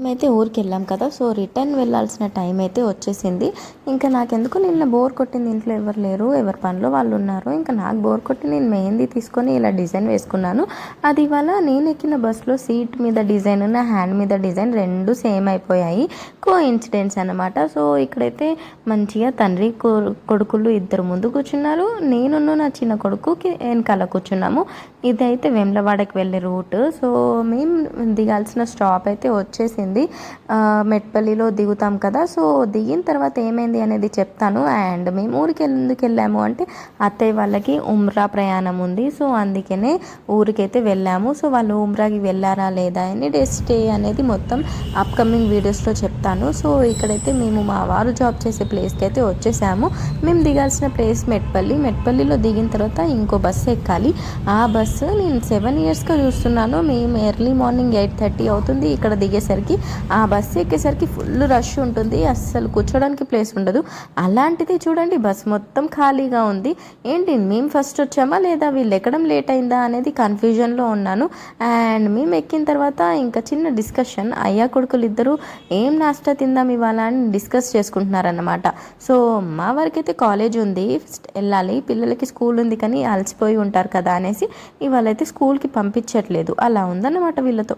మేమైతే ఊరికెళ్ళాం కదా! So, return వెళ్ళాల్సిన టైం అయితే వచ్చేసింది. ఇంకా నాకెందుకో నిన్న బోర్ కొట్టింది. ఇంట్లో ఎవరు లేరు. ఎవరి పనిలో వాళ్ళున్నారు. ఇంకా నాకు బోర్ కొట్టి నేను మెహందీ తీసుకొని ఇలా డిజైన్ వేసుకున్నాను. అది ఇవాళ నేనెక్కిన బస్‌లో సీట్ మీద డిజైన్, నా హ్యాండ్ మీద డిజైన్ 2 సేమ్ అయిపోయాయి. కోఇన్సిడెన్స్ అనమాట. సో, ఇక్కడైతే మంచిగా తండ్రి కొడుకులు ఇద్దరు ముందు కూర్చున్నారు. నేనును నా చిన్న కొడుకుకి వెనకాల కూర్చున్నాము. ఇదైతే వేములవాడకి వెళ్ళే రూట్. సో, మేము దిగాల్సిన స్టాప్ అయితే వచ్చేసింది. మెట్పల్లిలో దిగుతాం కదా! సో, దిగిన తర్వాత ఏమైంది అనేది చెప్తాను. అండ్ మేము ఊరికి ఎందుకు వెళ్ళాము అంటే అత్తయ్య వాళ్ళకి ఉమ్రా ప్రయాణం ఉంది. సో, అందుకనే ఊరికైతే వెళ్ళాము. సో, వాళ్ళు ఉమ్రాకి వెళ్ళారా లేదా ఎన్ని డేస్ స్టే అనేది మొత్తం అప్కమింగ్ వీడియోస్లో చెప్తాను. సో, ఇక్కడైతే మేము మా వారు జాబ్ చేసే ప్లేస్కి అయితే వచ్చేసాము. మేము దిగాల్సిన ప్లేస్ మెట్పల్లిలో దిగిన తర్వాత ఇంకో బస్సు ఎక్కాలి. ఆ బస్సు నేను 7 ఇయర్స్గా చూస్తున్నాను. మేము ఎర్లీ మార్నింగ్ 8:30 అవుతుంది ఇక్కడ దిగేసరికి. ఆ బస్సు ఎక్కేసరికి ఫుల్ రష్ ఉంటుంది. అస్సలు కూర్చోడానికి ప్లేస్ ఉండదు. అలాంటిది చూడండి బస్ మొత్తం ఖాళీగా ఉంది. ఏంటి మేము ఫస్ట్ వచ్చామా లేదా వీళ్ళు ఎక్కడం లేట్ అయిందా అనేది కన్ఫ్యూజన్లో ఉన్నాను. అండ్ మేము ఎక్కిన తర్వాత ఇంకా చిన్న డిస్కషన్, అయ్యా కొడుకులు ఇద్దరు ఏం నాస్టా తిందాం ఇవాళ అని డిస్కస్ చేసుకుంటున్నారన్నమాట. సో, మా వరకైతే కాలేజ్ ఉంది, వెళ్ళాలి, పిల్లలకి స్కూల్ ఉంది కానీ అలసిపోయి ఉంటారు కదా అనేసి ఇవాళైతే స్కూల్కి పంపించట్లేదు. అలా ఉందన్నమాట వీళ్ళతో.